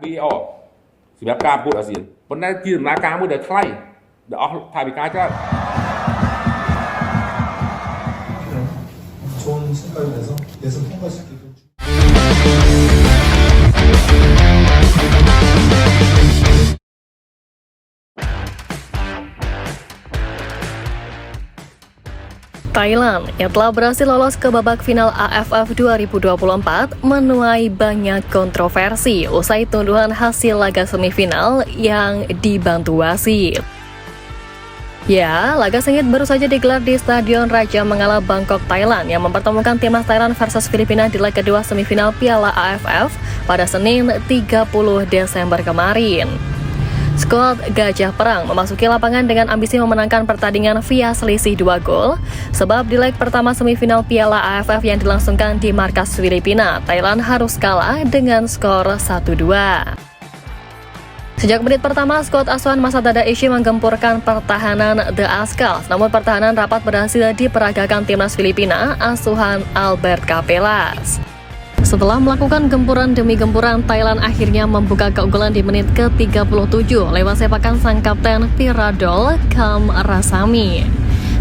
VAR សម្រាប់ការប្រកួតអាស៊ានប៉ុន្តែជាដំណើរការមួយដែលថ្លៃដែលអស់ថវិកាច្រើន 좋은 성과를 내서 예선 통과할 수 있게끔. Thailand yang telah berhasil lolos ke babak final AFF 2024 menuai banyak kontroversi usai tuduhan hasil laga semifinal yang dibantu wasit. Ya, laga sengit baru saja digelar di Stadion Raja Mangala, Bangkok, Thailand yang mempertemukan timnas Thailand versus Filipina di leg kedua semifinal Piala AFF pada Senin 30 Desember kemarin. Skuad Gajah Perang memasuki lapangan dengan ambisi memenangkan pertandingan via selisih 2 gol, sebab di leg pertama semifinal Piala AFF yang dilangsungkan di markas Filipina, Thailand harus kalah dengan skor 1-2. Sejak menit pertama, skuad asuhan Masatada Ishi menggempurkan pertahanan The Azkals, namun pertahanan rapat berhasil diperagakan timnas Filipina asuhan Albert Capelas. Setelah melakukan gempuran demi gempuran, Thailand akhirnya membuka keunggulan di menit ke-37 lewat sepakan sang kapten Viradol Kamrasamy.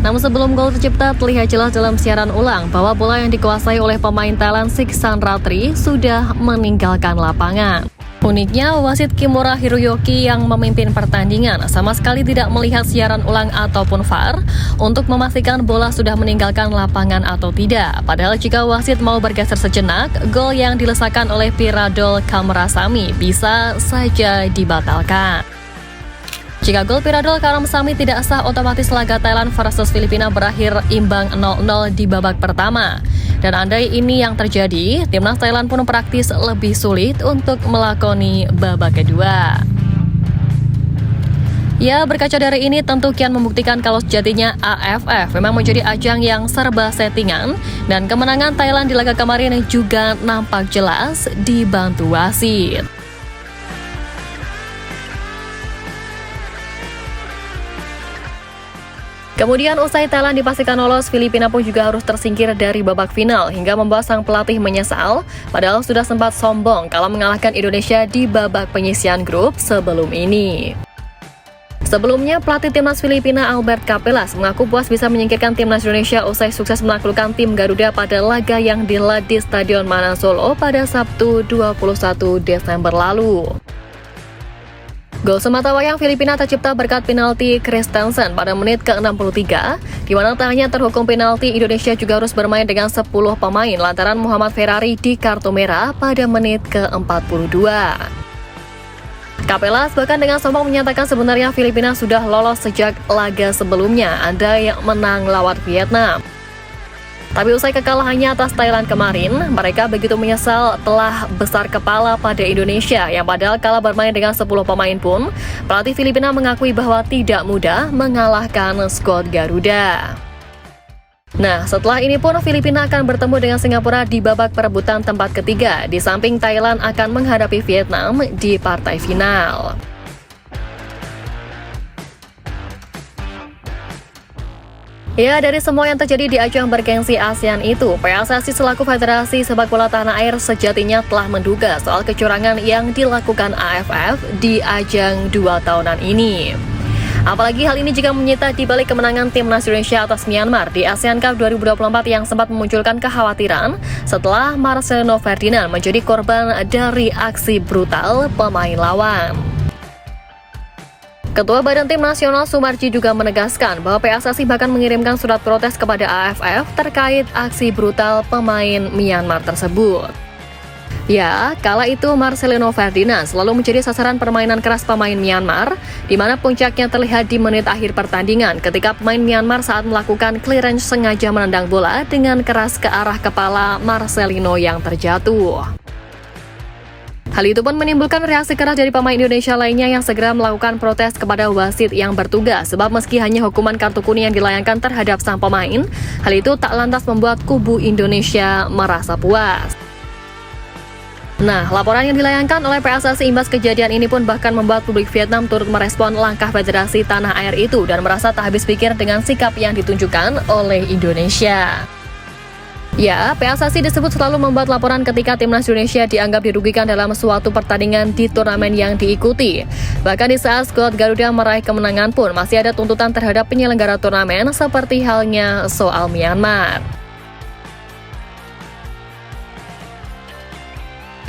Namun sebelum gol tercipta, terlihat jelas dalam siaran ulang bahwa bola yang dikuasai oleh pemain Thailand Siksan Ratri sudah meninggalkan lapangan. Uniknya, wasit Kimura Hiroyuki yang memimpin pertandingan sama sekali tidak melihat siaran ulang ataupun VAR untuk memastikan bola sudah meninggalkan lapangan atau tidak. Padahal jika wasit mau bergeser sejenak, gol yang dilesakan oleh Viradol Kamrasamy bisa saja dibatalkan. Jika gol Viradol Kamrasamy tidak sah, otomatis laga Thailand versus Filipina berakhir imbang 0-0 di babak pertama. Dan andai ini yang terjadi, timnas Thailand pun praktis lebih sulit untuk melakoni babak kedua. Ya, berkaca dari ini tentu kian membuktikan kalau sejatinya AFF memang menjadi ajang yang serba settingan, dan kemenangan Thailand di laga kemarin juga nampak jelas dibantu wasit. Kemudian usai Thailand dipastikan lolos, Filipina pun juga harus tersingkir dari babak final hingga membuat sang pelatih menyesal, padahal sudah sempat sombong kalau mengalahkan Indonesia di babak penyisian grup sebelum ini. Sebelumnya, pelatih timnas Filipina Albert Capelas mengaku puas bisa menyingkirkan timnas Indonesia usai sukses menaklukkan tim Garuda pada laga yang dihelat di Stadion Manan Solo pada Sabtu 21 Desember lalu. Gol sematawayang Filipina tercipta berkat penalti Christensen pada menit ke-63, di mana tak hanya terhukum penalti, Indonesia juga harus bermain dengan 10 pemain lantaran Muhammad Ferrari di kartu merah pada menit ke-42. Capelas bahkan dengan sombong menyatakan sebenarnya Filipina sudah lolos sejak laga sebelumnya, andai menang lawan Vietnam. Tapi usai kekalahannya atas Thailand kemarin, mereka begitu menyesal telah besar kepala pada Indonesia yang padahal kalah bermain dengan 10 pemain pun, pelatih Filipina mengakui bahwa tidak mudah mengalahkan skuad Garuda. Nah, setelah ini pun Filipina akan bertemu dengan Singapura di babak perebutan tempat ketiga, di samping Thailand akan menghadapi Vietnam di partai final. Ya, dari semua yang terjadi di ajang bergengsi ASEAN itu, PSSI selaku Federasi Sepak Bola Tanah Air sejatinya telah menduga soal kecurangan yang dilakukan AFF di ajang 2 tahunan ini. Apalagi hal ini jika menyita di balik kemenangan timnas Indonesia atas Myanmar di ASEAN Cup 2024 yang sempat memunculkan kekhawatiran setelah Marcelino Ferdinand menjadi korban dari aksi brutal pemain lawan. Ketua Badan Tim Nasional Sumarji juga menegaskan bahwa PSSI bahkan mengirimkan surat protes kepada AFF terkait aksi brutal pemain Myanmar tersebut. Ya, kala itu Marcelino Ferdinand selalu menjadi sasaran permainan keras pemain Myanmar, di mana puncaknya terlihat di menit akhir pertandingan ketika pemain Myanmar saat melakukan clearance sengaja menendang bola dengan keras ke arah kepala Marcelino yang terjatuh. Hal itu pun menimbulkan reaksi keras dari pemain Indonesia lainnya yang segera melakukan protes kepada wasit yang bertugas, sebab meski hanya hukuman kartu kuning yang dilayangkan terhadap sang pemain, hal itu tak lantas membuat kubu Indonesia merasa puas. Nah, laporan yang dilayangkan oleh PSSI imbas kejadian ini pun bahkan membuat publik Vietnam turut merespon langkah Federasi Tanah Air itu dan merasa tak habis pikir dengan sikap yang ditunjukkan oleh Indonesia. Ya, PSSI disebut selalu membuat laporan ketika timnas Indonesia dianggap dirugikan dalam suatu pertandingan di turnamen yang diikuti. Bahkan di saat skuad Garuda meraih kemenangan pun masih ada tuntutan terhadap penyelenggara turnamen seperti halnya soal Myanmar.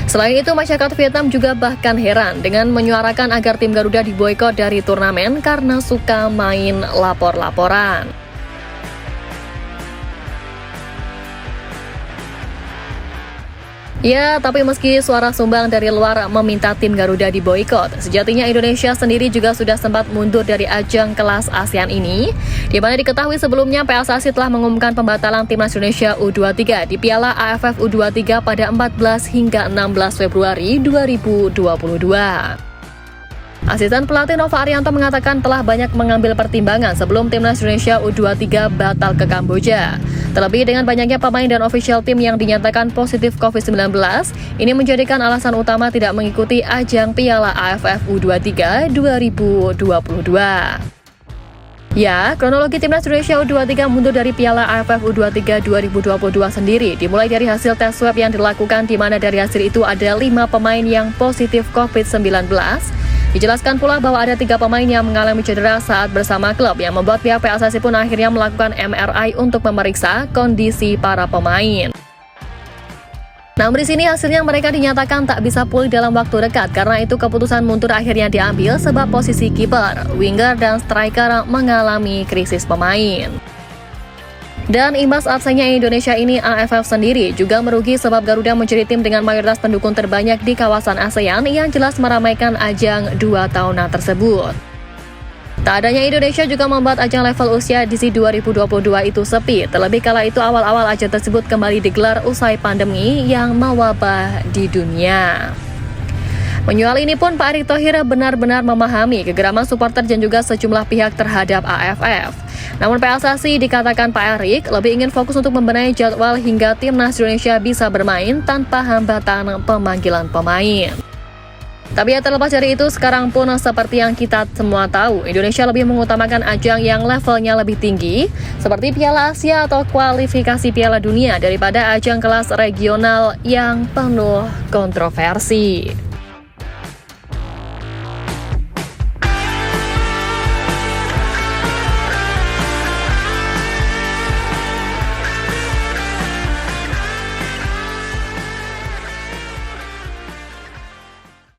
Selain itu, masyarakat Vietnam juga bahkan heran dengan menyuarakan agar tim Garuda diboikot dari turnamen karena suka main lapor-laporan. Ya, tapi meski suara sumbang dari luar meminta tim Garuda diboikot, sejatinya Indonesia sendiri juga sudah sempat mundur dari ajang kelas ASEAN ini, di mana diketahui sebelumnya PSSI telah mengumumkan pembatalan timnas Indonesia U23 di Piala AFF U23 pada 14 hingga 16 Februari 2022. Asisten pelatih Nova Arianto mengatakan telah banyak mengambil pertimbangan sebelum timnas Indonesia U23 batal ke Kamboja. Terlebih dengan banyaknya pemain dan official tim yang dinyatakan positif COVID-19, ini menjadikan alasan utama tidak mengikuti ajang Piala AFF U23 2022. Ya, kronologi timnas Indonesia U23 mundur dari Piala AFF U23 2022 sendiri dimulai dari hasil tes swab yang dilakukan, di mana dari hasil itu ada 5 pemain yang positif COVID-19. Dijelaskan pula bahwa ada 3 pemain yang mengalami cedera saat bersama klub, yang membuat pihak PSSI pun akhirnya melakukan MRI untuk memeriksa kondisi para pemain. Namun di sini hasilnya mereka dinyatakan tak bisa pulih dalam waktu dekat, karena itu keputusan mundur akhirnya diambil sebab posisi kiper, winger, dan striker mengalami krisis pemain. Dan imbas absennya Indonesia ini, AFF sendiri juga merugi sebab Garuda menjadi tim dengan mayoritas pendukung terbanyak di kawasan ASEAN yang jelas meramaikan ajang 2 tahunan tersebut. Tak adanya Indonesia juga membuat ajang level usia di 2022 itu sepi, terlebih kala itu awal-awal ajang tersebut kembali digelar usai pandemi yang mewabah di dunia. Menyoal ini pun Pak Erick Thohir benar-benar memahami kegeraman supporter dan juga sejumlah pihak terhadap AFF. Namun PSSI, dikatakan Pak Erick, lebih ingin fokus untuk membenahi jadwal hingga timnas Indonesia bisa bermain tanpa hambatan pemanggilan pemain. Tapi ya, terlepas dari itu, sekarang pun seperti yang kita semua tahu, Indonesia lebih mengutamakan ajang yang levelnya lebih tinggi, seperti Piala Asia atau kualifikasi Piala Dunia, daripada ajang kelas regional yang penuh kontroversi.